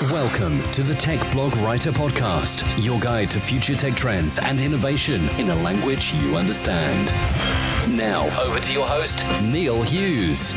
Welcome to the Tech Blog Writer Podcast, your guide to future tech trends and innovation in a language you understand. Now, over to your host, Neil Hughes.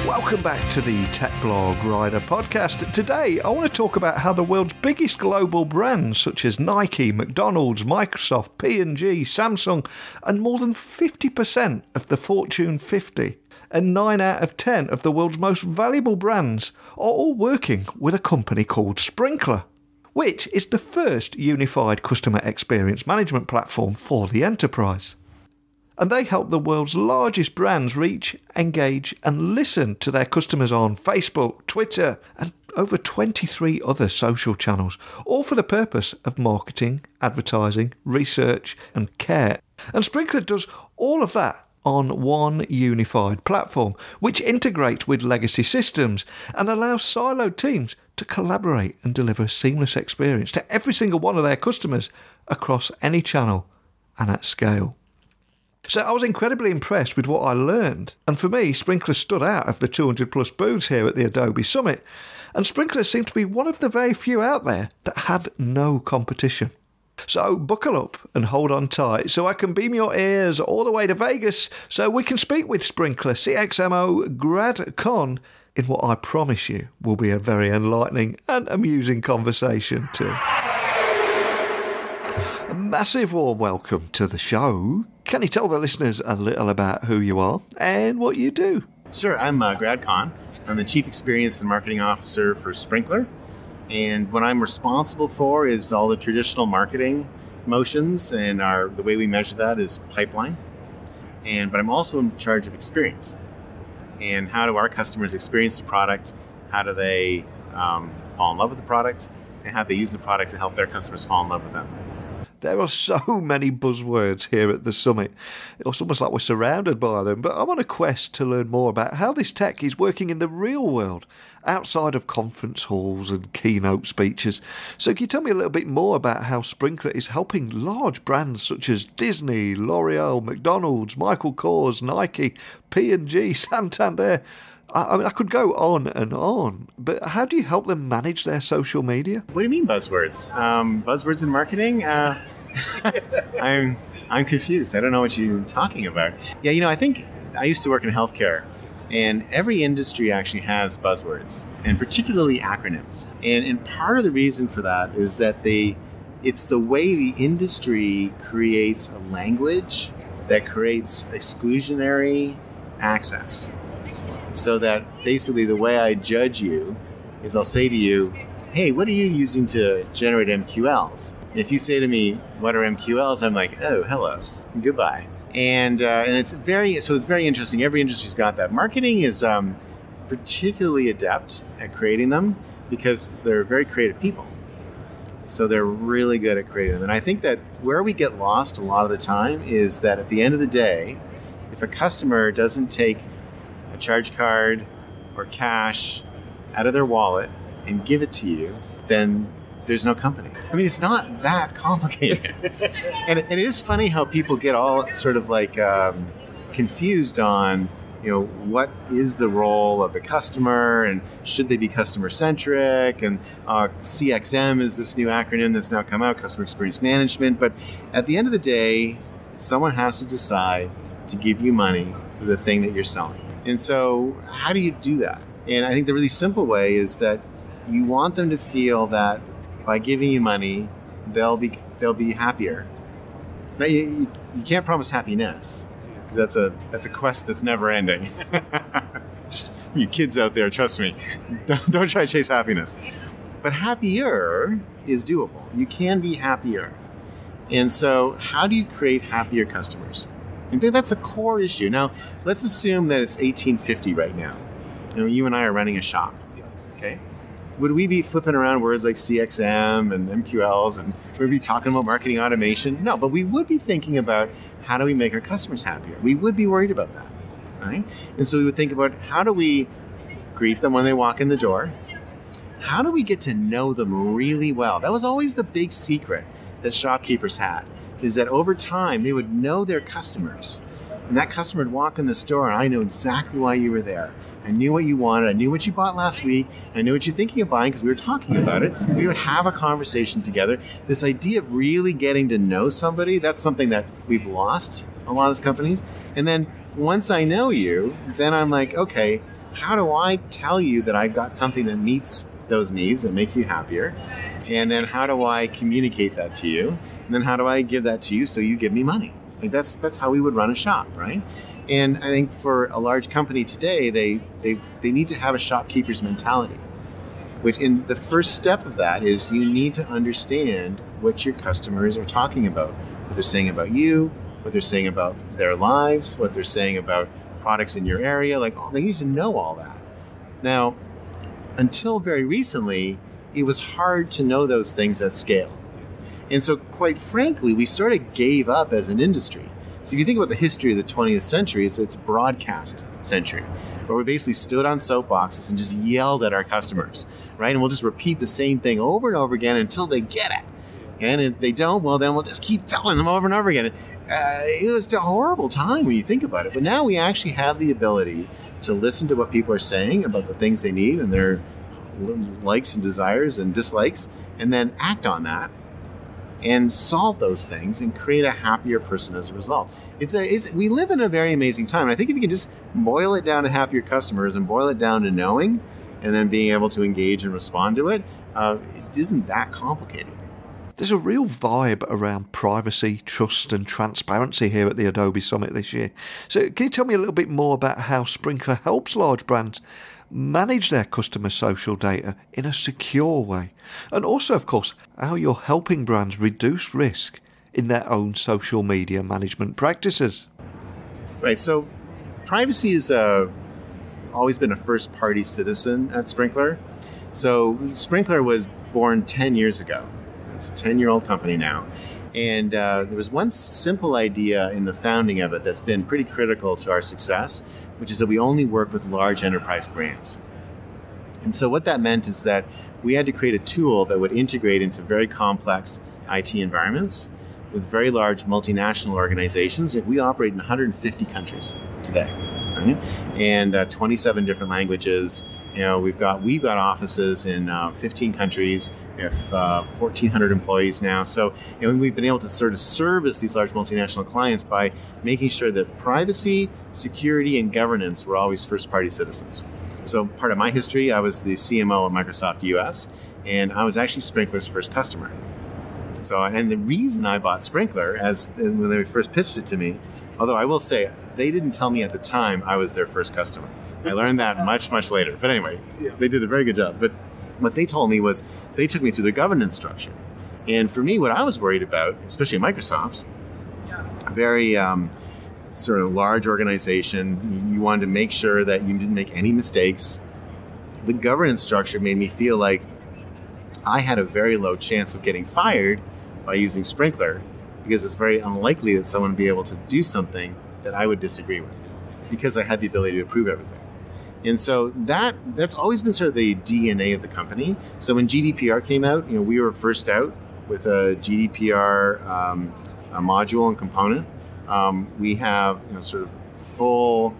Welcome back to the Tech Blog Writer Podcast. Today, I want to talk about how the world's biggest global brands, such as Nike, McDonald's, Microsoft, P&G, Samsung, and more than 50% of the Fortune 50, and 9 out of 10 of the world's most valuable brands, are all working with a company called Sprinklr, which is the first unified customer experience management platform for the enterprise. And they help the world's largest brands reach, engage, and listen to their customers on Facebook, Twitter, and over 23 other social channels, all for the purpose of marketing, advertising, research, and care. And Sprinklr does all of that on one unified platform, which integrates with legacy systems and allows siloed teams to collaborate and deliver a seamless experience to every single one of their customers across any channel and at scale. So I was incredibly impressed with what I learned, and for me, Sprinklr stood out of the 200 plus booths here at the Adobe Summit, and Sprinklr seemed to be one of the very few out there that had no competition. So buckle up and hold on tight so I can beam your ears all the way to Vegas so we can speak with Sprinklr CMO Grad Conn in what I promise you will be a very enlightening and amusing conversation too. A massive warm welcome to the show. Can you tell the listeners a little about who you are and what you do? Sure, I'm Grad Conn. I'm the Chief Experience and Marketing Officer for Sprinklr. And what I'm responsible for is all the traditional marketing motions, and the way we measure that is pipeline. But I'm also in charge of experience. And how do our customers experience the product? How do they fall in love with the product? And how do they use the product to help their customers fall in love with them? There are so many buzzwords here at the summit. It's almost like we're surrounded by them, but I'm on a quest to learn more about how this tech is working in the real world, outside of conference halls and keynote speeches. So can you tell me a little bit more about how Sprinklr is helping large brands such as Disney, L'Oreal, McDonald's, Michael Kors, Nike, P&G, Santander? I mean, I could go on, but how do you help them manage their social media? What do you mean buzzwords? Buzzwords in marketing? I'm confused. I don't know what you're talking about. Yeah, I think I used to work in healthcare, and every industry actually has buzzwords, and particularly acronyms. And part of the reason for that is that it's the way the industry creates a language that creates exclusionary access. So that basically the way I judge you is I'll say to you, hey, what are you using to generate MQLs? If you say to me, what are MQLs? I'm like, oh, hello, goodbye. And it's very interesting. Every industry's got that. Marketing is particularly adept at creating them because they're very creative people. So they're really good at creating them. And I think that where we get lost a lot of the time is that at the end of the day, if a customer doesn't take a charge card or cash out of their wallet and give it to you, then there's no company. I mean, it's not that complicated. and it is funny how people get all sort of like confused on, what is the role of the customer and should they be customer centric? And CXM is this new acronym that's now come out, Customer Experience Management. But at the end of the day, someone has to decide to give you money for the thing that you're selling. And so how do you do that? And I think the really simple way is that you want them to feel that by giving you money, they'll be happier. Now, you can't promise happiness, because that's a quest that's never ending. Just, you kids out there, trust me, don't try to chase happiness. But happier is doable. You can be happier. And so how do you create happier customers? I think that's a core issue. Now, let's assume that it's 1850 right now. You and I are running a shop. Okay? Would we be flipping around words like CXM and MQLs, and would we be talking about marketing automation? No, but we would be thinking about how do we make our customers happier. We would be worried about that, right? And so we would think about how do we greet them when they walk in the door? How do we get to know them really well? That was always the big secret that shopkeepers had, is that over time they would know their customers And that customer would walk in the store and I know exactly why you were there. I knew what you wanted. I knew what you bought last week. I knew what you're thinking of buying because we were talking about it. We would have a conversation together. This idea of really getting to know somebody, that's something that we've lost a lot as companies. And then once I know you, then I'm like, okay, how do I tell you that I've got something that meets those needs that make you happier? And then how do I communicate that to you? And then how do I give that to you so you give me money? Like that's how we would run a shop, right? And I think for a large company today, they need to have a shopkeeper's mentality. Which in the first step of that is you need to understand what your customers are talking about, what they're saying about you, what they're saying about their lives, what they're saying about products in your area. Like they need to know all that. Now, until very recently, it was hard to know those things at scale. And so, quite frankly, we sort of gave up as an industry. So if you think about the history of the 20th century, it's a broadcast century, where we basically stood on soapboxes and just yelled at our customers, right? And we'll just repeat the same thing over and over again until they get it. And if they don't, well, then we'll just keep telling them over and over again. It was a horrible time when you think about it. But now we actually have the ability to listen to what people are saying about the things they need and their likes and desires and dislikes, and then act on that and solve those things and create a happier person as a result. We live in a very amazing time. And I think if you can just boil it down to happier customers and boil it down to knowing and then being able to engage and respond to it, it isn't that complicated. There's a real vibe around privacy, trust and transparency here at the Adobe Summit this year. So can you tell me a little bit more about how Sprinklr helps large brands manage their customer social data in a secure way? And also, of course, how you're helping brands reduce risk in their own social media management practices. Right, so privacy has always been a first-party citizen at Sprinklr. So Sprinklr was born 10 years ago. It's a 10-year-old company now. And there was one simple idea in the founding of it that's been pretty critical to our success, which is that we only work with large enterprise brands. And so what that meant is that we had to create a tool that would integrate into very complex IT environments with very large multinational organizations. We operate in 150 countries today, right? And 27 different languages. You know, we've got offices in 15 countries. We have 1,400 employees now. So, we've been able to sort of service these large multinational clients by making sure that privacy, security, and governance were always first-party citizens. So, part of my history, I was the CMO at Microsoft US, and I was actually Sprinklr's first customer. So, and the reason I bought Sprinklr, when they first pitched it to me, although I will say they didn't tell me at the time I was their first customer. I learned that much, much later. But anyway, They did a very good job. But what they told me was they took me through their governance structure. And for me, what I was worried about, especially at Microsoft, a very sort of large organization, you wanted to make sure that you didn't make any mistakes. The governance structure made me feel like I had a very low chance of getting fired by using Sprinklr because it's very unlikely that someone would be able to do something that I would disagree with because I had the ability to approve everything. And so that's always been sort of the DNA of the company. So when GDPR came out, we were first out with a GDPR a module and component. We have sort of full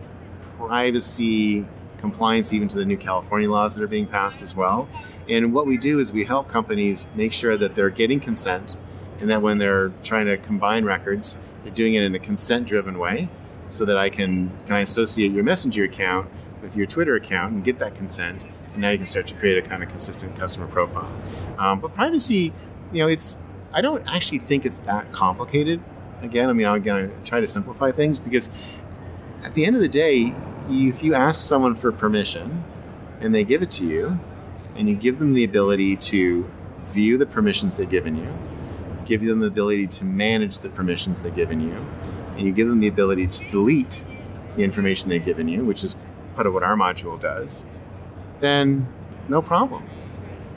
privacy compliance even to the new California laws that are being passed as well. And what we do is we help companies make sure that they're getting consent and that when they're trying to combine records, they're doing it in a consent-driven way so that can I associate your Messenger account with your Twitter account and get that consent, and now you can start to create a kind of consistent customer profile. But privacy, I don't actually think it's that complicated. Again, I try to simplify things because at the end of the day, if you ask someone for permission and they give it to you, and you give them the ability to view the permissions they've given you, give them the ability to manage the permissions they've given you, and you give them the ability to delete the information they've given you, which is part of what our module does, then no problem.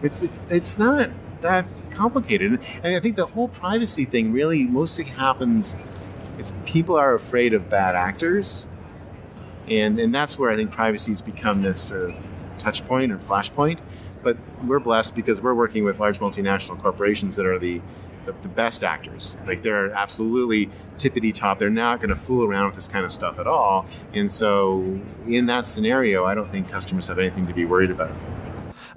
It's not that complicated. And I think the whole privacy thing really mostly happens is people are afraid of bad actors. And that's where I think privacy has become this sort of touch point or flashpoint. But we're blessed because we're working with large multinational corporations that are the the best actors. Like they're absolutely tippity top. They're not going to fool around with this kind of stuff at all. And so in that scenario, I don't think customers have anything to be worried about.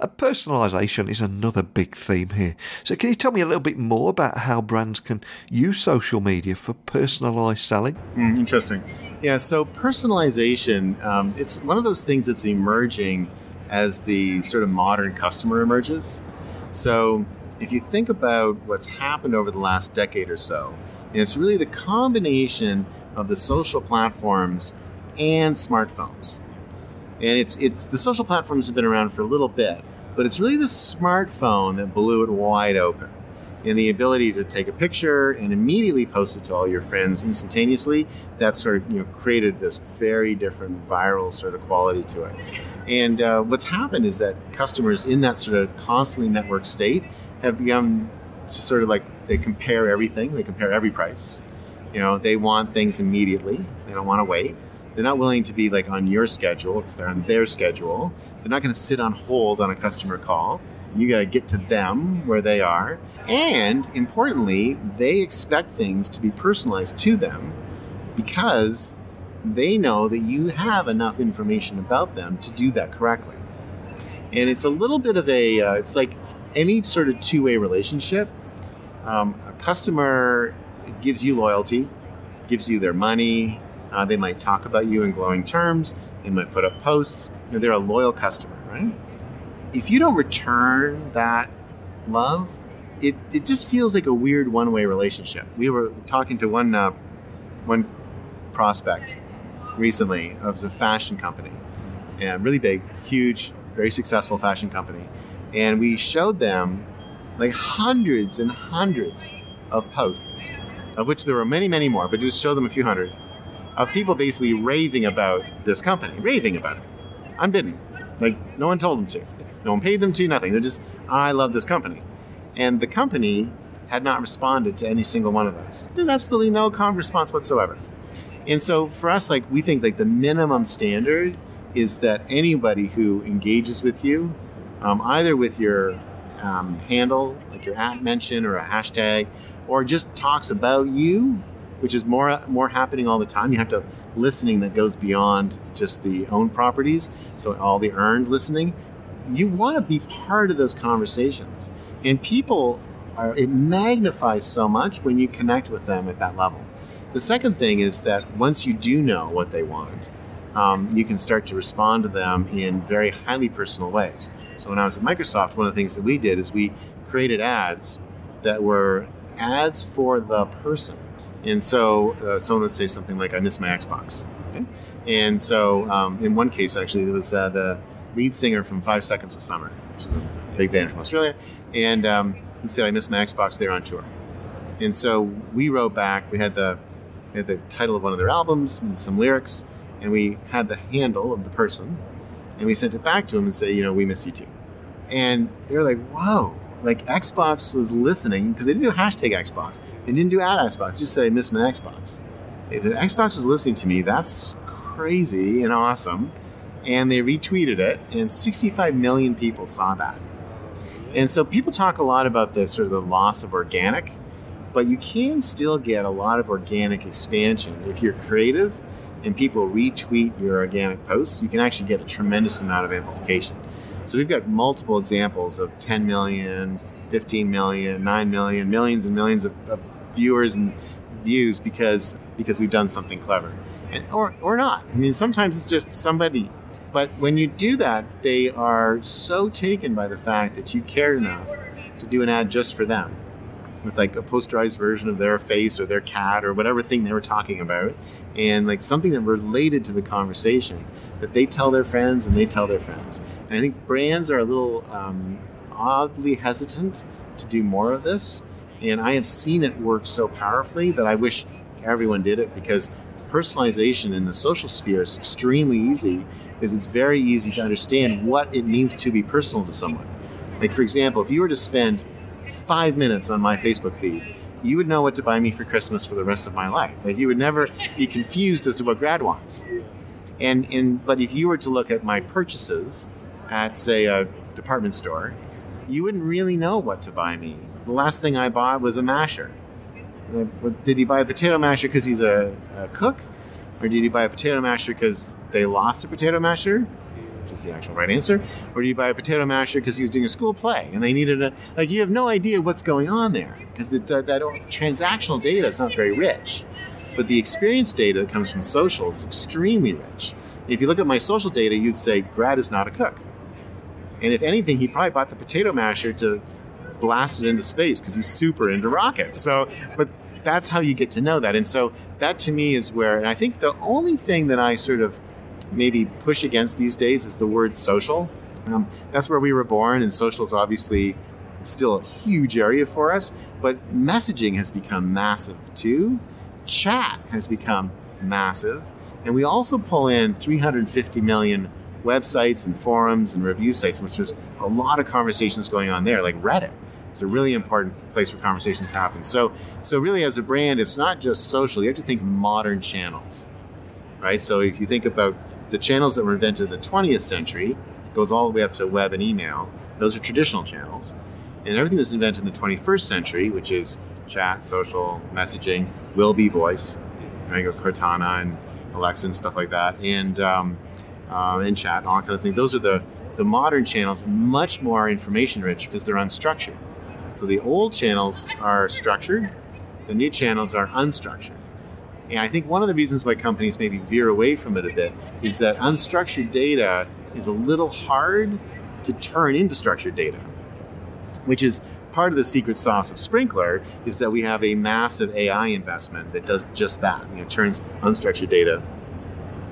Personalisation is another big theme here. So can you tell me a little bit more about how brands can use social media for personalised selling? Interesting. Yeah, so personalisation, it's one of those things that's emerging as the sort of modern customer emerges. So if you think about what's happened over the last decade or so, and it's really the combination of the social platforms and smartphones. And it's the social platforms have been around for a little bit, but it's really the smartphone that blew it wide open. And the ability to take a picture and immediately post it to all your friends instantaneously, that sort of created this very different viral sort of quality to it. And what's happened is that customers in that sort of constantly networked state have become sort of like they compare everything, they compare every price. They want things immediately, they don't want to wait. They're not willing to be like on your schedule, they're on their schedule. They're not going to sit on hold on a customer call. You got to get to them where they are. And importantly, they expect things to be personalized to them because they know that you have enough information about them to do that correctly. And it's a little bit of it's like any sort of two-way relationship. A customer gives you loyalty, gives you their money. They might talk about you in glowing terms. They might put up posts. They're a loyal customer, right? If you don't return that love, it just feels like a weird one-way relationship. We were talking to one prospect recently of a fashion company, and really big, huge, very successful fashion company. And we showed them like hundreds and hundreds of posts, of which there were many, many more, but just show them a few hundred, of people basically raving about this company, raving about it, unbidden. Like no one told them to. No one paid them to, nothing. They're just, I love this company. And the company had not responded to any single one of those. There's absolutely no response whatsoever. And so for us, we think the minimum standard is that anybody who engages with you, either with your handle, like your @ mention or a hashtag, or just talks about you, which is more happening all the time. You have to listening that goes beyond just the owned properties, so all the earned listening. You want to be part of those conversations. And it magnifies so much when you connect with them at that level. The second thing is that once you do know what they want, you can start to respond to them in very highly personal ways. So when I was at Microsoft, one of the things that we did is we created ads that were ads for the person. And so someone would say something like, I miss my Xbox. Okay? And so in one case, actually, it was the lead singer from 5 Seconds of Summer, which is a big band from Australia. And he said, I miss my Xbox, they're on tour. And so we wrote back, we had the title of one of their albums and some lyrics, and we had the handle of the person, and we sent it back to them and said, we miss you too. And they were like, whoa, Xbox was listening, because they didn't do hashtag Xbox. They didn't do @Xbox, they just said, I miss my Xbox. They said, Xbox was listening to me, that's crazy and awesome. And they retweeted it, and 65 million people saw that. And so people talk a lot about this sort of the loss of organic, but you can still get a lot of organic expansion. If you're creative and people retweet your organic posts, you can actually get a tremendous amount of amplification. So we've got multiple examples of 10 million, 15 million, 9 million, millions and millions of viewers and views because we've done something clever. Or not. I mean, sometimes it's just somebody. But when you do that, they are so taken by the fact that you cared enough to do an ad just for them, with a posterized version of their face or their cat or whatever thing they were talking about, and something that related to the conversation that they tell their friends and they tell their friends. And I think brands are a little oddly hesitant to do more of this, and I have seen it work so powerfully that I wish everyone did it, because personalization in the social sphere is extremely easy, because it's very easy to understand what it means to be personal to someone. For example, if you were to spend 5 minutes on my Facebook feed, you would know what to buy me for Christmas for the rest of my life. You would never be confused as to what Grad wants. But if you were to look at my purchases at, say, a department store, you wouldn't really know what to buy me the last thing I bought was a masher. Did he buy a potato masher because he's a cook? Or did he buy a potato masher because they lost a potato masher? Which is the actual right answer. Or did he buy a potato masher because he was doing a school play and they needed you have no idea what's going on there because that transactional data is not very rich. But the experience data that comes from social is extremely rich. If you look at my social data, you'd say Grad is not a cook. And if anything, he probably bought the potato masher to blast it into space because he's super into rockets. But that's how you get to know that. And so that to me is where, and I think the only thing that I sort of maybe push against these days is the word social. That's where we were born, and social is obviously still a huge area for us. But messaging has become massive too. Chat has become massive. And we also pull in 350 million websites and forums and review sites, which there's a lot of conversations going on there, like Reddit. It's a really important place where conversations happen. So really as a brand, it's not just social. You have to think modern channels, right? So if you think about the channels that were invented in the 20th century, it goes all the way up to web and email. Those are traditional channels. And everything that's invented in the 21st century, which is chat, social, messaging, will be voice. Right? You go Cortana and Alexa and stuff like that, and chat and all that kind of thing. Those are the modern channels, much more information rich because they're unstructured. So the old channels are structured, the new channels are unstructured. And I think one of the reasons why companies maybe veer away from it a bit is that unstructured data is a little hard to turn into structured data, which is part of the secret sauce of Sprinklr is that we have a massive AI investment that does just that. Turns unstructured data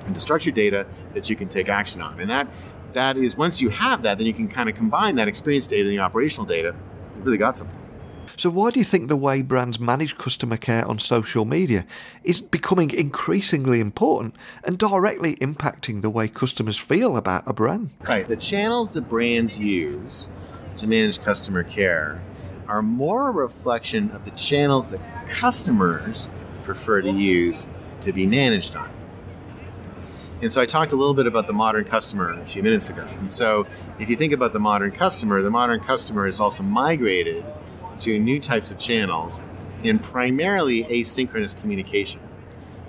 into structured data that you can take action on. And that is, once you have that, then you can kind of combine that experience data and the operational data. You've really got something. So why do you think the way brands manage customer care on social media is becoming increasingly important and directly impacting the way customers feel about a brand? Right. The channels that brands use to manage customer care are more a reflection of the channels that customers prefer to use to be managed on. And so I talked a little bit about the modern customer a few minutes ago. And so if you think about the modern customer is also migrated to new types of channels in primarily asynchronous communication.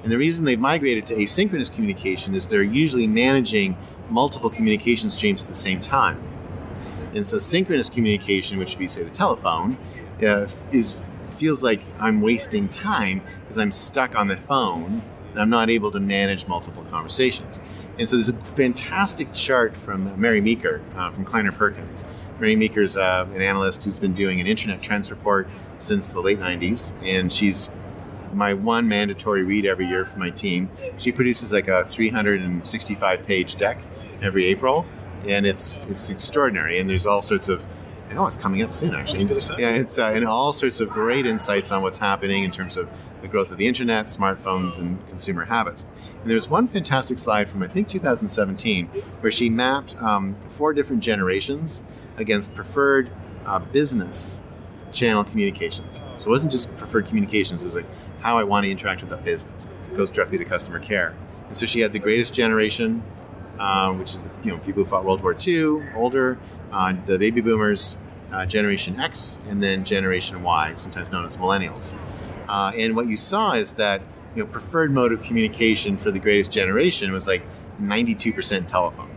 And the reason they've migrated to asynchronous communication is they're usually managing multiple communication streams at the same time. And so synchronous communication, which would be, say, the telephone, feels like I'm wasting time because I'm stuck on the phone and I'm not able to manage multiple conversations. And so there's a fantastic chart from Mary Meeker from Kleiner Perkins. Mary Meeker's an analyst who's been doing an internet trends report since the late 90s, and she's my one mandatory read every year for my team. She produces like a 365-page deck every April, and it's extraordinary. And there's all sorts of, it's coming up soon actually. Yeah, it's and all sorts of great insights on what's happening in terms of the growth of the internet, smartphones, and consumer habits. And there's one fantastic slide from I think 2017 where she mapped 4 different generations against preferred business channel communications. So it wasn't just preferred communications, it was like how I want to interact with the business. It goes directly to customer care. And so she had the greatest generation, which is people who fought World War II, older, the baby boomers, Generation X, and then Generation Y, sometimes known as millennials. And what you saw is that preferred mode of communication for the greatest generation was like 92% telephone.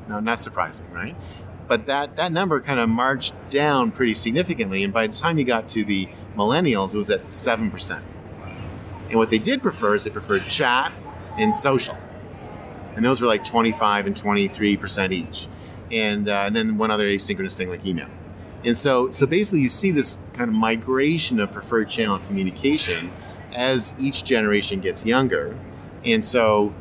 Now, not surprising, right? But that number kind of marched down pretty significantly, and by the time you got to the millennials, it was at 7%. And what they did prefer is they preferred chat and social. And those were like 25 and 23% each. And then one other asynchronous thing like email. And so basically you see this kind of migration of preferred channel communication as each generation gets younger. And so,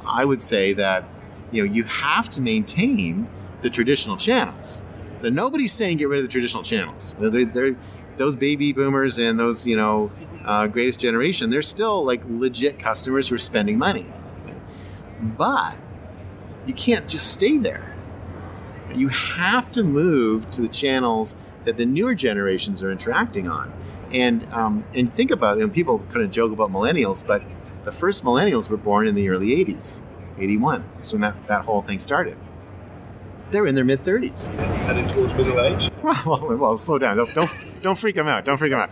I would say that, you have to maintain the traditional channels. So nobody's saying get rid of the traditional channels. They're those baby boomers and those, greatest generation, they're still like legit customers who are spending money. But you can't just stay there. You have to move to the channels that the newer generations are interacting on. And think about it, people kind of joke about millennials, but the first millennials were born in the early 80s, 81. So that whole thing started. they're in their mid-30s. Heading towards middle age? Well, slow down. Don't freak them out. Don't freak them out.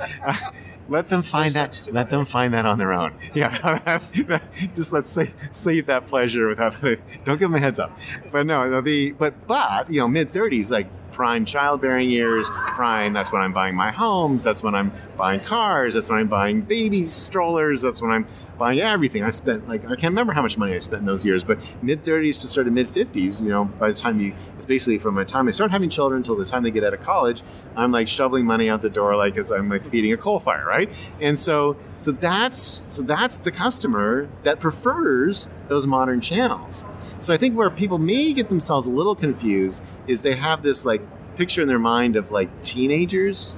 Let them find that. Let them find that on their own. Yeah, just let's save that pleasure without. Don't give them a heads up. But no, but mid-30s, like prime childbearing years, prime. That's when I'm buying my homes. That's when I'm buying cars. That's when I'm buying baby strollers. That's when I'm buying everything. I spent I can't remember how much money I spent in those years, but mid-30s to sort of mid-50s. By the time it's basically from the time I start having children until the time they get out of college, I'm like shoveling money out the door, as I'm like feeding a coal fire, right? And so that's the customer that prefers those modern channels. So I think where people may get themselves a little confused is they have this picture in their mind of teenagers,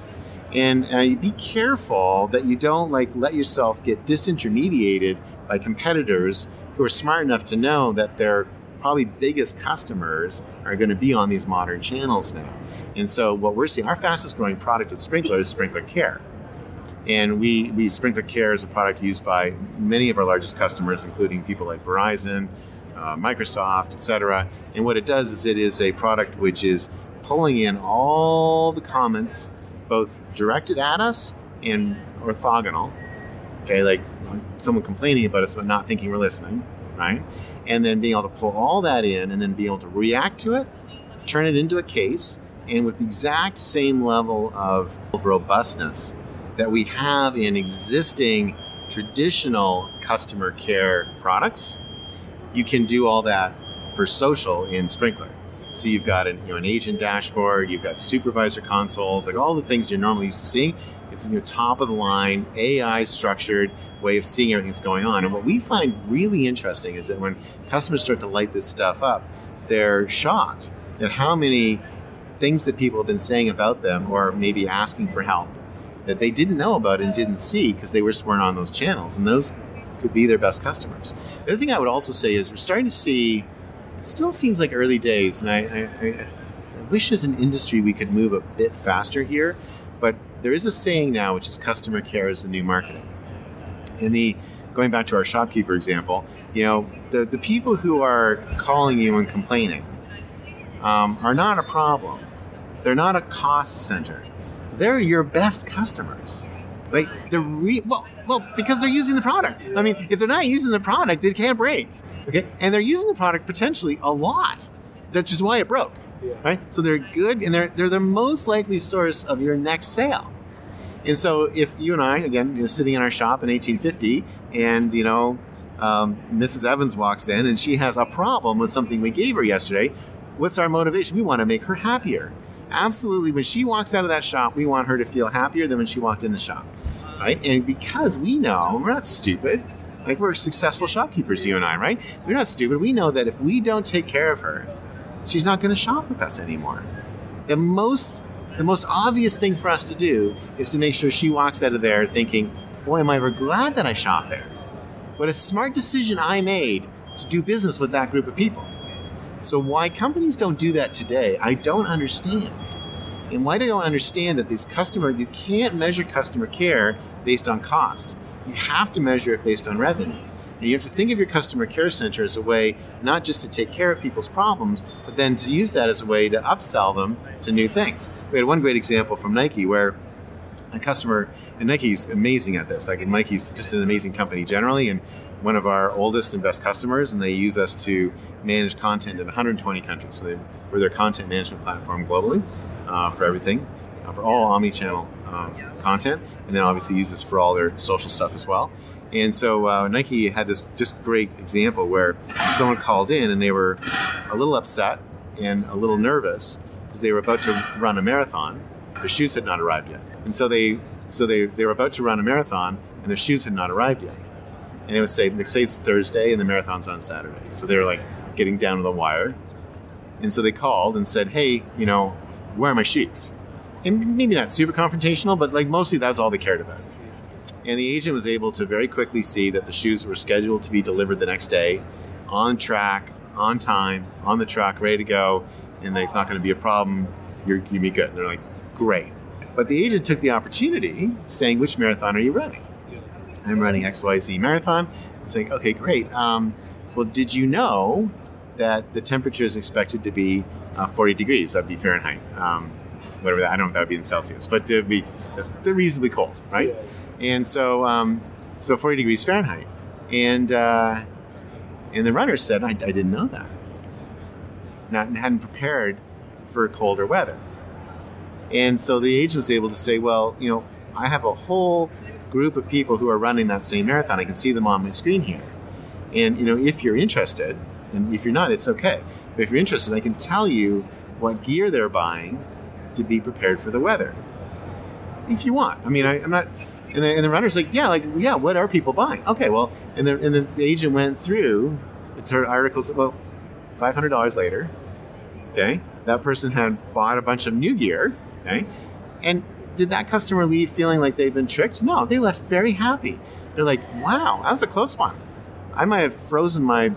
and be careful that you don't let yourself get disintermediated by competitors who are smart enough to know that their probably biggest customers are going to be on these modern channels now. And so what we're seeing, our fastest growing product at Sprinklr is Sprinklr Care. And we Sprinklr Care is a product used by many of our largest customers, including people like Verizon, Microsoft, etc. And what it does is it is a product which is pulling in all the comments, both directed at us and orthogonal. Okay, like someone complaining about us but not thinking we're listening, right? And then being able to pull all that in and then be able to react to it, turn it into a case, and with the exact same level of robustness that we have in existing traditional customer care products, you can do all that for social in Sprinklr. So you've got an agent dashboard, you've got supervisor consoles, all the things you're normally used to seeing. It's in your top of the line, AI structured way of seeing everything that's going on. And what we find really interesting is that when customers start to light this stuff up, they're shocked at how many things that people have been saying about them or maybe asking for help that they didn't know about and didn't see because they just weren't on those channels. And those could be their best customers. The other thing I would also say is we're starting to see, it still seems like early days, and I wish as an industry we could move a bit faster here, but there is a saying now which is customer care is the new marketing. And going back to our shopkeeper example, the people who are calling you and complaining are not a problem. They're not a cost center. They're your best customers. Because they're using the product. I mean, if they're not using the product, they can't break. Okay, and they're using the product potentially a lot. That's just why it broke. Yeah. Right. So they're good, and they're the most likely source of your next sale. And so if you and I, again, sitting in our shop in 1850, and Mrs. Evans walks in and she has a problem with something we gave her yesterday, what's our motivation? We want to make her happier. Absolutely. When she walks out of that shop, we want her to feel happier than when she walked in the shop. Right? And because we know, we're not stupid, we're successful shopkeepers, you and I, right? We're not stupid. We know that if we don't take care of her, she's not going to shop with us anymore. The most obvious thing for us to do is to make sure she walks out of there thinking, boy, am I ever glad that I shopped there. What a smart decision I made to do business with that group of people. So why companies don't do that today, I don't understand. And why they don't understand that you can't measure customer care based on cost. You have to measure it based on revenue. And you have to think of your customer care center as a way not just to take care of people's problems, but then to use that as a way to upsell them to new things. We had one great example from Nike where a customer, and Nike's amazing at this. Nike's just an amazing company generally, and one of our oldest and best customers, and they use us to manage content in 120 countries. So we're their content management platform globally for everything, for all omni-channel content, and then obviously use this for all their social stuff as well. And so Nike had this just great example where someone called in and they were a little upset and a little nervous because they were about to run a marathon. Their shoes had not arrived yet. And so they were about to run a marathon and their shoes had not arrived yet. And it would say it's Thursday and the marathon's on Saturday. So they were getting down to the wire. And so they called and said, hey, where are my shoes? And maybe not super confrontational, but mostly that's all they cared about. And the agent was able to very quickly see that the shoes were scheduled to be delivered the next day, on track, on time, on the truck, ready to go, and it's not going to be a problem. You'll be good. And they're like, great. But the agent took the opportunity, saying, which marathon are you running? I'm running XYZ marathon. It's okay, great. Well, did you know that the temperature is expected to be 40 degrees. That'd be Fahrenheit. Whatever that, I don't know if that would be in Celsius, but they're reasonably cold, right? And so 40 degrees Fahrenheit. And the runner said, I didn't know that. Hadn't prepared for colder weather. And so the agent was able to say, well, I have a whole group of people who are running that same marathon. I can see them on my screen here. And, if you're interested, and if you're not, it's okay. But if you're interested, I can tell you what gear they're buying to be prepared for the weather. If you want. I mean, I'm not... And the runner's like, yeah, what are people buying? Okay, well, and the agent went through the articles, well, $500 later, okay, that person had bought a bunch of new gear, okay, and did that customer leave feeling like they've been tricked? No, they left very happy. They're like, wow, that was a close one. I might have frozen my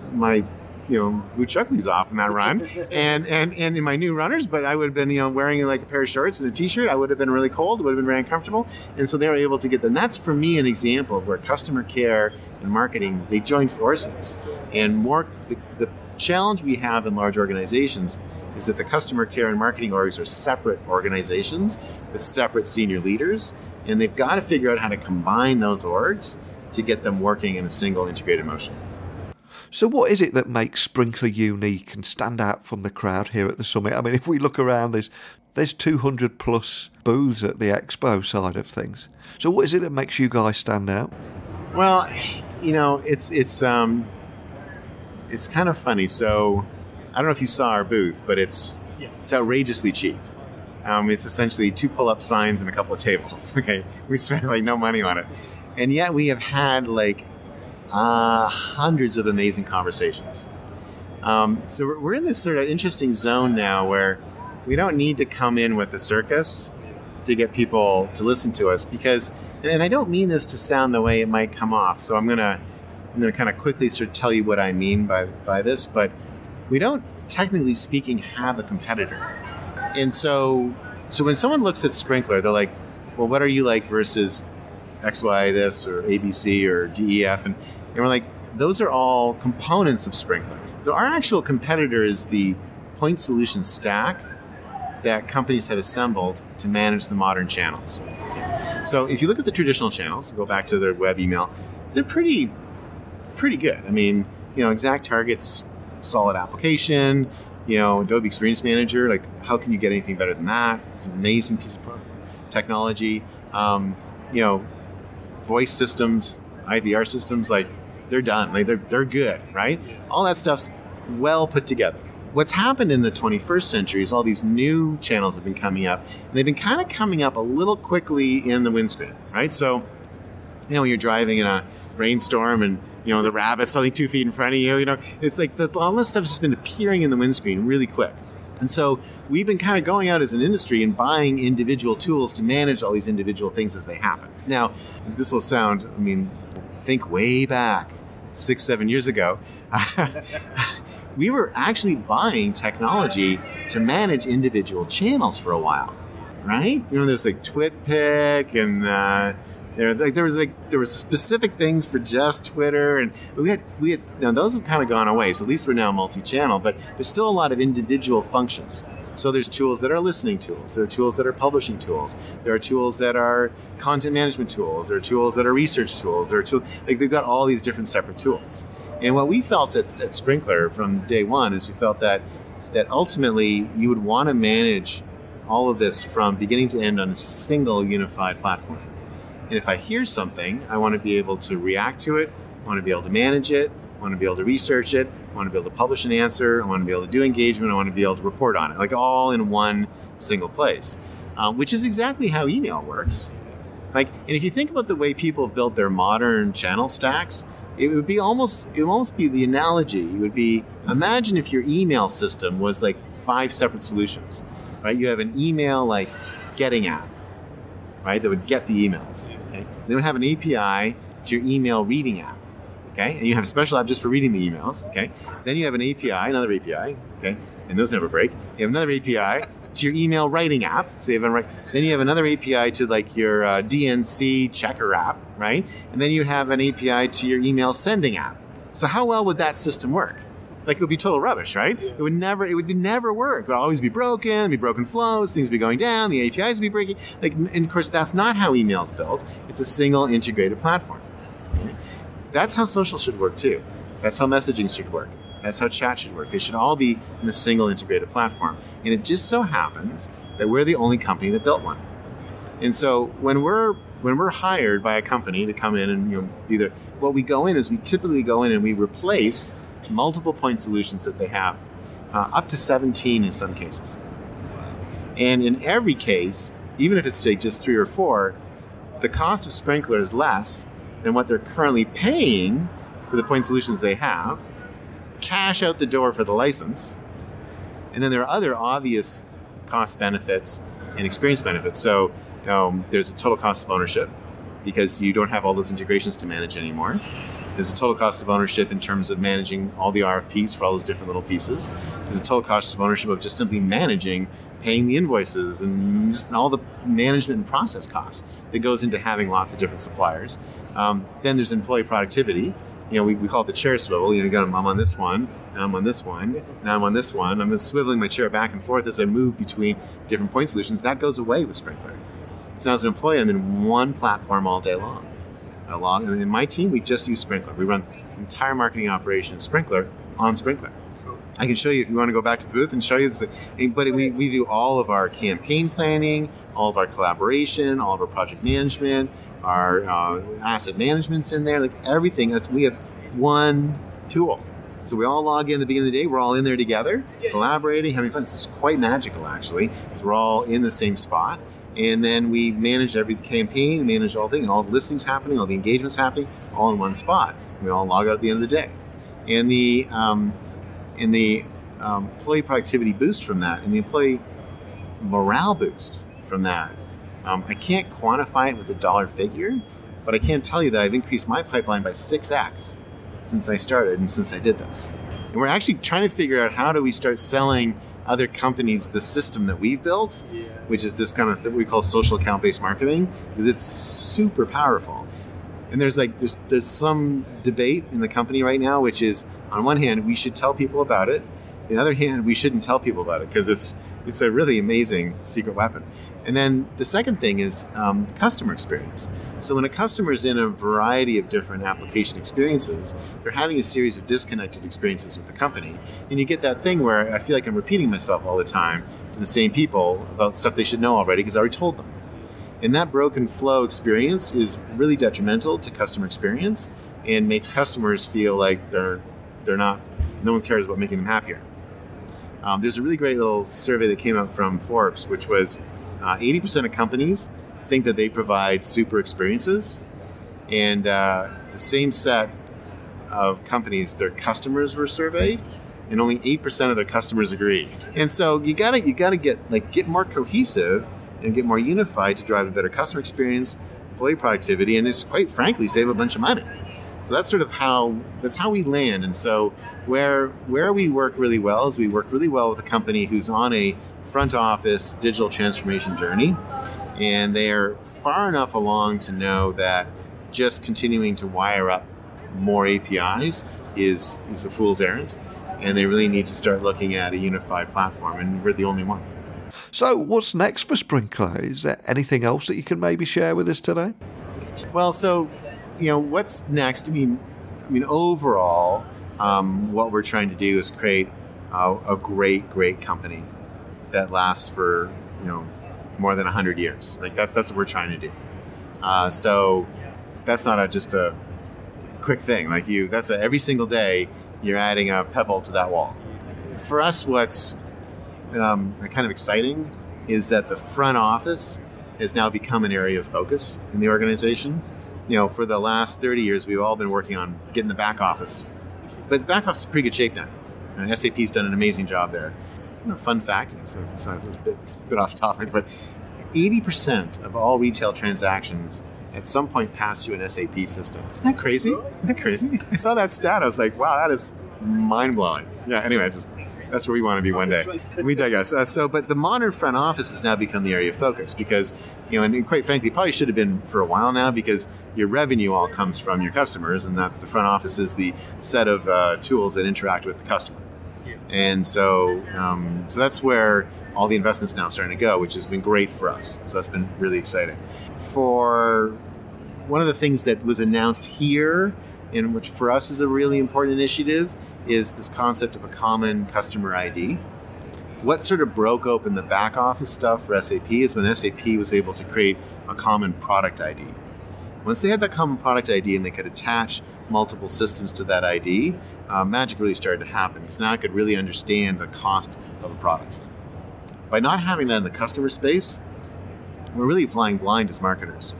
boot chuckleys off in that run, and in my new runners, but I would have been, wearing like a pair of shorts and a t-shirt. I would have been really cold. It would have been very uncomfortable. And so they were able to get them. That's for me an example of where customer care and marketing, they join forces. And the challenge we have in large organizations is that the customer care and marketing orgs are separate organizations with separate senior leaders, and they've got to figure out how to combine those orgs to get them working in a single integrated motion. So what is it that makes Sprinklr unique and stand out from the crowd here at the Summit? I mean, if we look around, there's 200 plus booths at the expo side of things. So what is it that makes you guys stand out? Well, it's kind of funny. So I don't know if you saw our booth, but it's outrageously cheap. It's essentially 2 pull-up signs and a couple of tables. Okay, we spent no money on it, and yet we have had hundreds of amazing conversations. So we're in this sort of interesting zone now where we don't need to come in with a circus to get people to listen to us, because, and I don't mean this to sound the way it might come off. So I'm gonna kind of quickly sort of tell you what I mean by this, but we don't, technically speaking, have a competitor. And so when someone looks at Sprinklr, they're like, well, what are you like versus XY this or ABC or DEF? And we're like, those are all components of Sprinklr. So our actual competitor is the point solution stack that companies have assembled to manage the modern channels. Okay. So if you look at the traditional channels, go back to their web email, they're pretty good. I mean, Exact Target's solid application, Adobe Experience Manager, how can you get anything better than that? It's an amazing piece of technology. Voice systems, IVR systems, they're done. They're good, right? All that stuff's well put together. What's happened in the 21st century is all these new channels have been coming up, and they've been kind of coming up a little quickly in the windscreen, right? So, when you're driving in a rainstorm and, the rabbit's only 2 feet in front of you, it's like all this stuff's just been appearing in the windscreen really quick. And so we've been kind of going out as an industry and buying individual tools to manage all these individual things as they happen. Now, this will sound, think way back 6-7 years ago, we were actually buying technology to manage individual channels for a while, right? There's TwitPic, and there were specific things for just Twitter, and we had those have kind of gone away. So at least we're now multi-channel, but there's still a lot of individual functions. So there's tools that are listening tools. There are tools that are publishing tools. There are tools that are content management tools. There are tools that are research tools. There are tools, they've got all these different separate tools. And what we felt at Sprinklr from day one is we felt that ultimately you would want to manage all of this from beginning to end on a single unified platform. And if I hear something, I want to be able to react to it. I want to be able to manage it. I want to be able to research it. I want to be able to publish an answer. I want to be able to do engagement. I want to be able to report on it, all in one single place, which is exactly how email works. And if you think about the way people have built their modern channel stacks, it would almost be the analogy. It would be, imagine if your email system was 5 separate solutions, right? You have an email getting app, right? That would get the emails. Okay? They would have an API to your email reading app. Okay, and you have a special app just for reading the emails. Okay, then you have an API, another API. Okay, and those never break. You have another API to your email writing app. So you have then you have another API to your DNC checker app, right? And then you have an API to your email sending app. So how well would that system work? like it would be total rubbish, right? It would never work. It would always be broken flows, things would be going down, the APIs would be breaking. Like, and of course, that's not how email's built. It's a single integrated platform. Okay? That's how social should work too. That's how messaging should work. That's how chat should work. They should all be in a single integrated platform. And it just so happens that we're the only company that built one. And so when we're hired by a company to come in and either what we go in is we typically go in and we replace multiple point solutions that they have, up to 17 in some cases. And in every case, even if it's just 3 or 4, the cost of Sprinklr is less than what they're currently paying for the point solutions they have, cash out the door for the license, and then there are other obvious cost benefits and experience benefits. So there's a total cost of ownership because you don't have all those integrations to manage anymore. There's a total cost of ownership in terms of managing all the RFPs for all those different little pieces. There's a total cost of ownership of just simply managing, paying the invoices, and just all the management and process costs that goes into having lots of different suppliers. Then there's employee productivity. We call it the chair swivel. I'm on this one, now I'm on this one, now I'm on this one. I'm just swiveling my chair back and forth as I move between different point solutions. That goes away with Sprinklr. So as an employee, I'm in one platform all day long. And in my team, we just use Sprinklr. We run the entire marketing operation of Sprinklr on Sprinklr. I can show you if you want to go back to the booth and show you this. But we do all of our campaign planning, all of our collaboration, all of our project management, our asset management's in there, like everything. We have one tool. So we all log in at the beginning of the day. We're all in there together, collaborating, having fun. This is quite magical, actually, because we're all in the same spot. And then we manage every campaign, manage all things, and all the listings happening, all the engagements happening, all in one spot. We all log out at the end of the day. And the employee productivity boost from that, and the employee morale boost from that, I can't quantify it with a dollar figure, but I can tell you that I've increased my pipeline by 6x since I started and since I did this. And we're actually trying to figure out how do we start selling other companies the system that we've built, which is this kind of thing we call social account-based marketing, because it's super powerful. And there's some debate in the company right now, which is, on one hand, we should tell people about it. On the other hand, we shouldn't tell people about it because it's a really amazing secret weapon. And then the second thing is customer experience. So when a customer is in a variety of different application experiences, they're having a series of disconnected experiences with the company. And you get that thing where I feel like I'm repeating myself all the time to the same people about stuff they should know already because I already told them. And that broken flow experience is really detrimental to customer experience and makes customers feel like no one cares about making them happier. There's a really great little survey that came out from Forbes, which was 80% of companies think that they provide super experiences, and the same set of companies, their customers were surveyed, and only 8% of their customers agreed. And so you gotta get more cohesive and get more unified to drive a better customer experience, employee productivity, and just quite frankly save a bunch of money. So that's sort of how we land. And so where we work really well is we work really well with a company who's on a front office digital transformation journey, and they are far enough along to know that just continuing to wire up more APIs is a fool's errand, and they really need to start looking at a unified platform, and we're the only one. So what's next for Sprinklr? Is there anything else that you can maybe share with us today? Well, so what's next? I mean, overall, what we're trying to do is create a great company that lasts for more than 100 years. Like that's what we're trying to do. So that's not just a quick thing. That's every single day you're adding a pebble to that wall. For us, what's kind of exciting is that the front office has now become an area of focus in the organization. For the last 30 years, we've all been working on getting the back office. But back office is in pretty good shape now. SAP's done an amazing job there. Fun fact, so it's a bit off topic, but 80% of all retail transactions at some point pass through an SAP system. Isn't that crazy? I saw that stat. I was like, wow, that is mind-blowing. Yeah, anyway, that's where we want to be one day. We digress. But the modern front office has now become the area of focus because, and quite frankly, it probably should have been for a while now because your revenue all comes from your customers, and that's the front office is the set of tools that interact with the customer. And so that's where all the investments now starting to go, which has been great for us. So that's been really exciting. For one of the things that was announced here, and which for us is a really important initiative, is this concept of a common customer ID. What sort of broke open the back office stuff for SAP is when SAP was able to create a common product ID. Once they had that common product ID and they could attach multiple systems to that ID, magic really started to happen, because now I could really understand the cost of a product. By not having that in the customer space, we're really flying blind as marketers.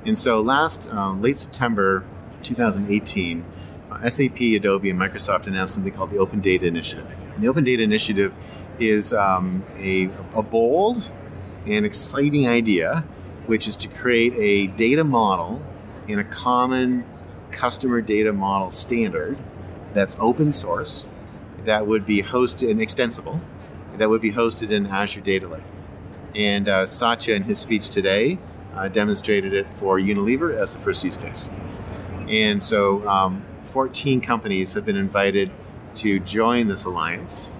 And so late September 2018, SAP, Adobe, and Microsoft announced something called the Open Data Initiative. And the Open Data Initiative is a bold and exciting idea, which is to create a data model in a common customer data model standard that's open source, that would be hosted and extensible, that would be hosted in Azure Data Lake. And Satya, in his speech today, demonstrated it for Unilever as the first use case. And so 14 companies have been invited to join this alliance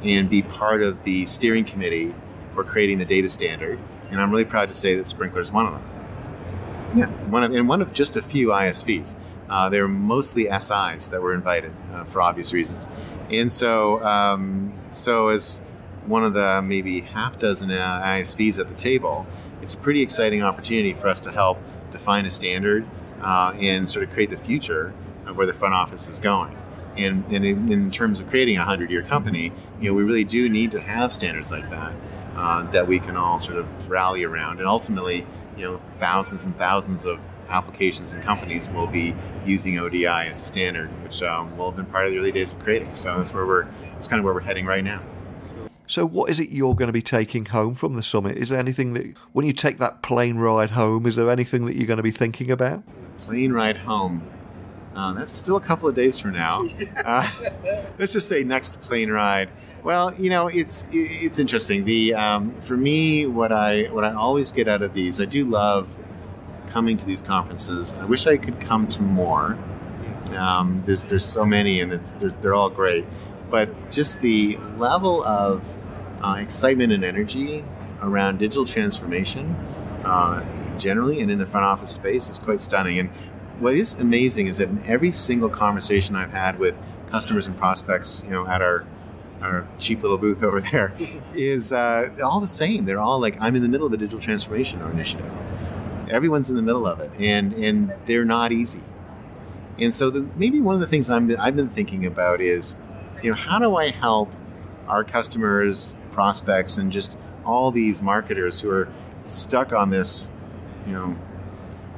and be part of the steering committee for creating the data standard. And I'm really proud to say that Sprinklr is one of them. Yeah, one of just a few ISVs. They were mostly SIs that were invited for obvious reasons. And so as one of the maybe half dozen ISVs at the table, it's a pretty exciting opportunity for us to help define a standard and sort of create the future of where the front office is going. And in terms of creating a 100-year company, we really do need to have standards like that that we can all sort of rally around. And ultimately, thousands and thousands of applications and companies will be using ODI as a standard, which will have been part of the early days of creating. So that's kind of where we're heading right now. So what is it you're going to be taking home from the summit? Is there anything that, when you take that plane ride home, is there anything that you're going to be thinking about? Plane ride home. That's still a couple of days from now. Let's just say next plane ride. Well, it's interesting. For me, what I always get out of these, I do love coming to these conferences. I wish I could come to more. There's so many, and they're all great. But just the level of excitement and energy around digital transformation, generally, and in the front office space, is quite stunning. And what is amazing is that in every single conversation I've had with customers and prospects, at our cheap little booth over there, is all the same. They're all like, I'm in the middle of a digital transformation or initiative. Everyone's in the middle of it, and they're not easy. And so maybe one of the things I've been thinking about is, how do I help our customers, prospects, and just all these marketers who are stuck on this,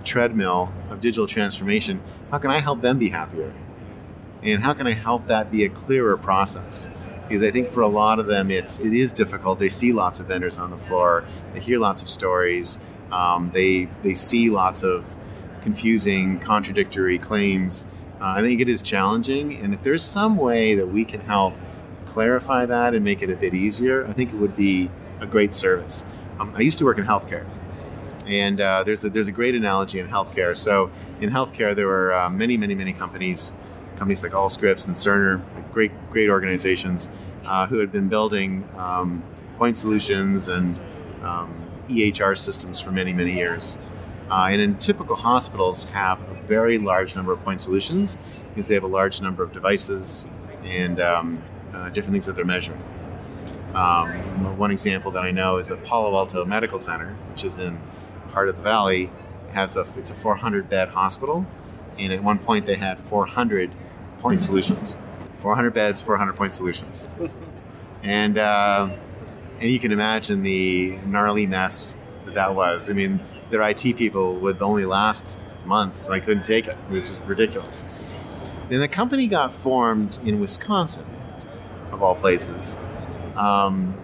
treadmill of digital transformation? How can I help them be happier? And how can I help that be a clearer process? Because I think for a lot of them, it is difficult. They see lots of vendors on the floor. They hear lots of stories. They see lots of confusing, contradictory claims. I think it is challenging. And if there's some way that we can help clarify that and make it a bit easier, I think it would be a great service. I used to work in healthcare. And there's a great analogy in healthcare. So in healthcare, there were many, many, many companies like Allscripts and Cerner, great organizations who had been building point solutions and EHR systems for many, many years. And in typical hospitals have a very large number of point solutions because they have a large number of devices and different things that they're measuring. One example that I know is at Palo Alto Medical Center, which is in heart of the valley. It's a 400-bed hospital, and at one point they had 400 point solutions. 400 beds, 400 point solutions. And you can imagine the gnarly mess that was. I mean, their IT people would only last months. I couldn't take it. It was just ridiculous. Then the company got formed in Wisconsin, of all places. And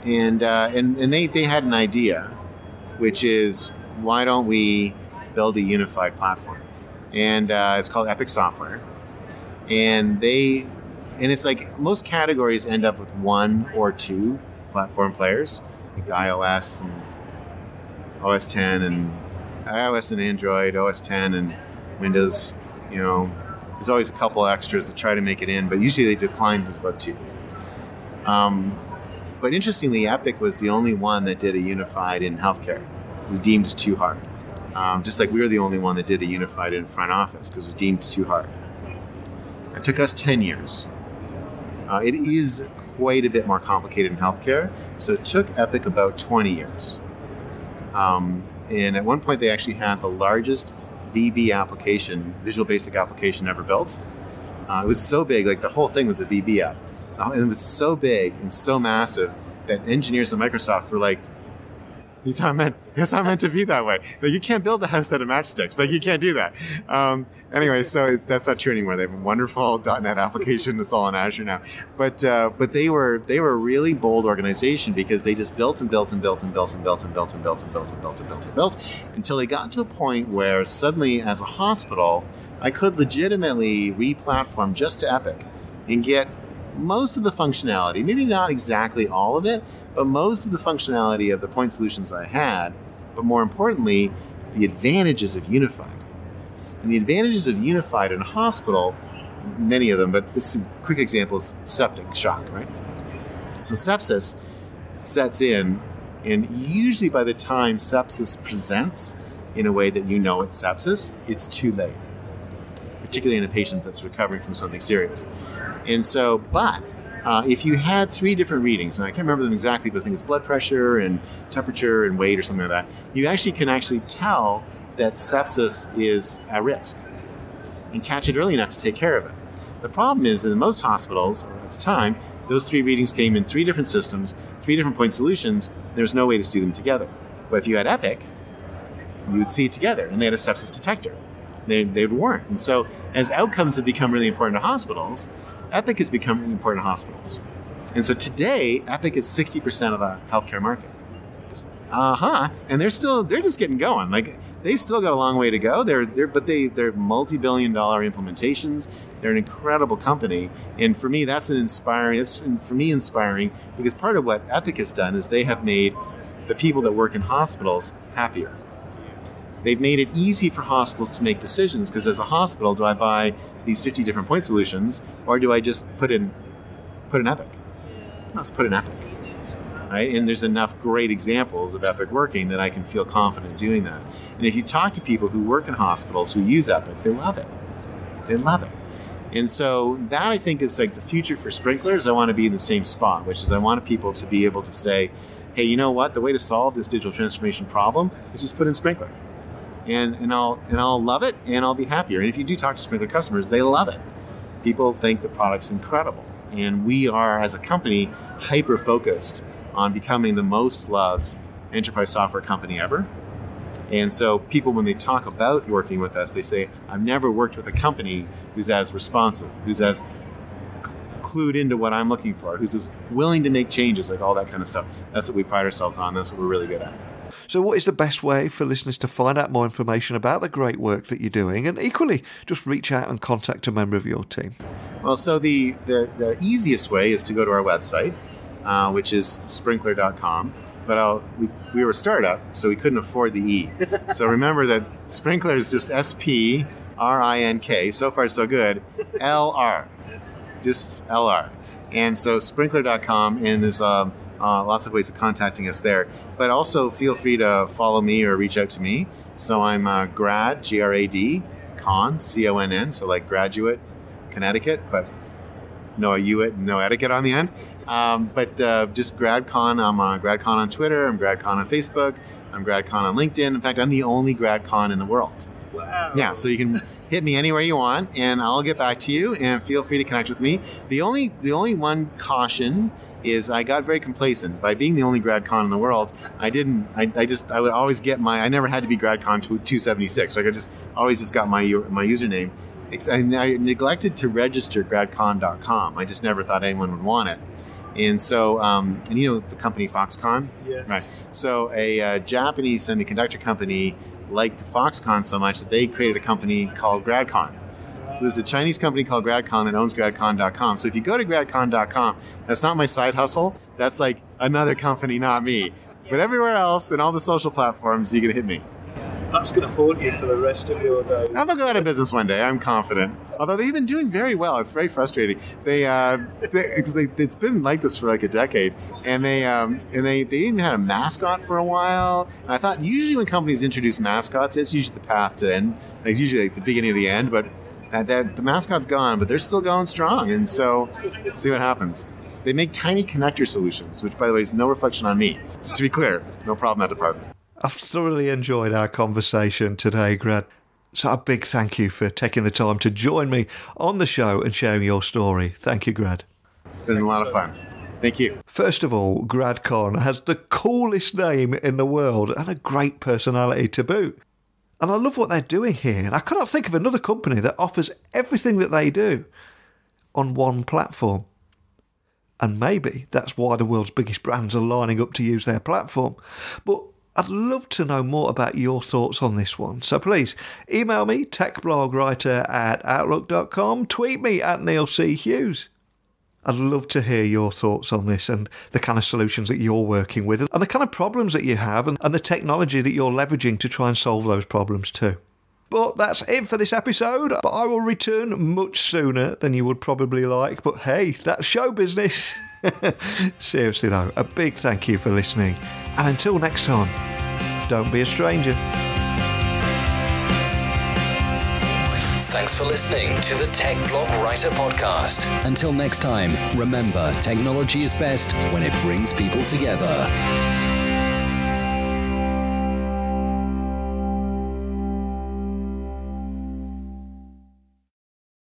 they had an idea, which is, why don't we build a unified platform? And it's called Epic Software. And it's like most categories end up with one or two platform players, like iOS and OS 10 and iOS and Android, OS 10 and Windows. There's always a couple extras that try to make it in, but usually they decline to about two. But interestingly, Epic was the only one that did a unified in healthcare. It was deemed too hard. Just like we were the only one that did a unified in front office because it was deemed too hard. It took us 10 years. It is quite a bit more complicated in healthcare, so it took Epic about 20 years. And at one point, they actually had the largest VB application, Visual Basic application ever built. It was so big, like the whole thing was a VB app. And it was so big and so massive that engineers at Microsoft were like, it's not meant to be that way. Like, you can't build a house out of matchsticks. Like, you can't do that. Anyway, so that's not true anymore. They have a wonderful .NET application that's all on Azure now. But they were a really bold organization because they just built and built and built and built and built and built and built and built and built and built and built until they got to a point where suddenly, as a hospital, I could legitimately re-platform just to Epic and get most of the functionality, maybe not exactly all of it, but most of the functionality of the point solutions I had, but more importantly, the advantages of unified. And the advantages of unified in a hospital, many of them, but this quick example is septic shock, right? So sepsis sets in, and usually by the time sepsis presents in a way that you know it's sepsis, it's too late, particularly in a patient that's recovering from something serious. And so, but if you had 3 different readings, and I can't remember them exactly, but I think it's blood pressure and temperature and weight or something like that, you can tell that sepsis is at risk and catch it early enough to take care of it. The problem is that in most hospitals, or at the time, those 3 readings came in 3 different systems, 3 different point solutions. There's no way to see them together. But if you had Epic, you would see it together, and they had a sepsis detector. They weren't. And so as outcomes have become really important to hospitals, Epic has become really important to hospitals. And so today, Epic is 60% of the healthcare market. And they're just getting going. Like, they've still got a long way to go. They're multi-billion-dollar implementations. They're an incredible company. And for me, that's inspiring because part of what Epic has done is they have made the people that work in hospitals happier. They've made it easy for hospitals to make decisions because as a hospital, do I buy these 50 different point solutions or do I just put in Epic? Let's put in Epic. Right? And there's enough great examples of Epic working that I can feel confident doing that. And if you talk to people who work in hospitals who use Epic, they love it. They love it. And so that, I think, is like the future for Sprinklr. Is I want to be in the same spot, which is I want people to be able to say, hey, you know what? The way to solve this digital transformation problem is just put in Sprinklr. And I'll love it, and I'll be happier. And if you do talk to Sprinklr customers, they love it. People think the product's incredible. And we are, as a company, hyper-focused on becoming the most loved enterprise software company ever. And so people, when they talk about working with us, they say, I've never worked with a company who's as responsive, who's as clued into what I'm looking for, who's as willing to make changes, like all that kind of stuff. That's what we pride ourselves on. That's what we're really good at. So what is the best way for listeners to find out more information about the great work that you're doing, and equally just reach out and contact a member of your team? Well, so the easiest way is to go to our website, which is Sprinklr.com. But we were a startup, so we couldn't afford the E. So remember that Sprinklr is just S-P-R-I-N-K. So far, so good. L-R. Just L-R. And so Sprinklr.com, and there's lots of ways of contacting us there. But also feel free to follow me or reach out to me. So I'm Grad, G-R-A-D, Conn, C-O-N-N, so like graduate, Connecticut, but no U-it, no etiquette on the end. But just Grad Conn. I'm Grad Conn on Twitter. I'm Grad Conn on Facebook. I'm Grad Conn on LinkedIn. In fact, I'm the only Grad Conn in the world. Wow. Yeah, so you can hit me anywhere you want, and I'll get back to you, and feel free to connect with me. The only one caution is I got very complacent. By being the only Grad Conn in the world, I would always get I never had to be Grad Conn 276. Like I always just got my username. I neglected to register gradconn.com. I just never thought anyone would want it. And so, and you know the company Foxconn? Yeah. Right. So a Japanese semiconductor company liked Foxconn so much that they created a company called Grad Conn. So there's a Chinese company called Grad Conn that owns gradconn.com. So if you go to gradconn.com, that's not my side hustle. That's like another company, not me. But everywhere else and all the social platforms, you can hit me. That's going to haunt you for the rest of your day. I'm going to go out of business one day. I'm confident. Although they've been doing very well. It's very frustrating. It's been like this for like a decade, and they even had a mascot for a while. And I thought usually when companies introduce mascots, it's usually the path to end. It's usually like the beginning of the end, but the mascot's gone, but they're still going strong. And so, let's see what happens. They make tiny connector solutions, which, by the way, is no reflection on me. Just to be clear, no problem in that department. I've thoroughly enjoyed our conversation today, Grad. So a big thank you for taking the time to join me on the show and sharing your story. Thank you, Grad. It's been a lot of fun. Thank you. First of all, Grad Conn has the coolest name in the world and a great personality to boot. And I love what they're doing here. And I cannot think of another company that offers everything that they do on one platform. And maybe that's why the world's biggest brands are lining up to use their platform. But I'd love to know more about your thoughts on this one. So please email me, techblogwriter@outlook.com, tweet me at Neil C. Hughes. I'd love to hear your thoughts on this and the kind of solutions that you're working with and the kind of problems that you have and the technology that you're leveraging to try and solve those problems too. But that's it for this episode. But I will return much sooner than you would probably like. But hey, that's show business. Seriously though, a big thank you for listening. And until next time, don't be a stranger. Thanks for listening to the Tech Blog Writer Podcast. Until next time, remember, technology is best when it brings people together.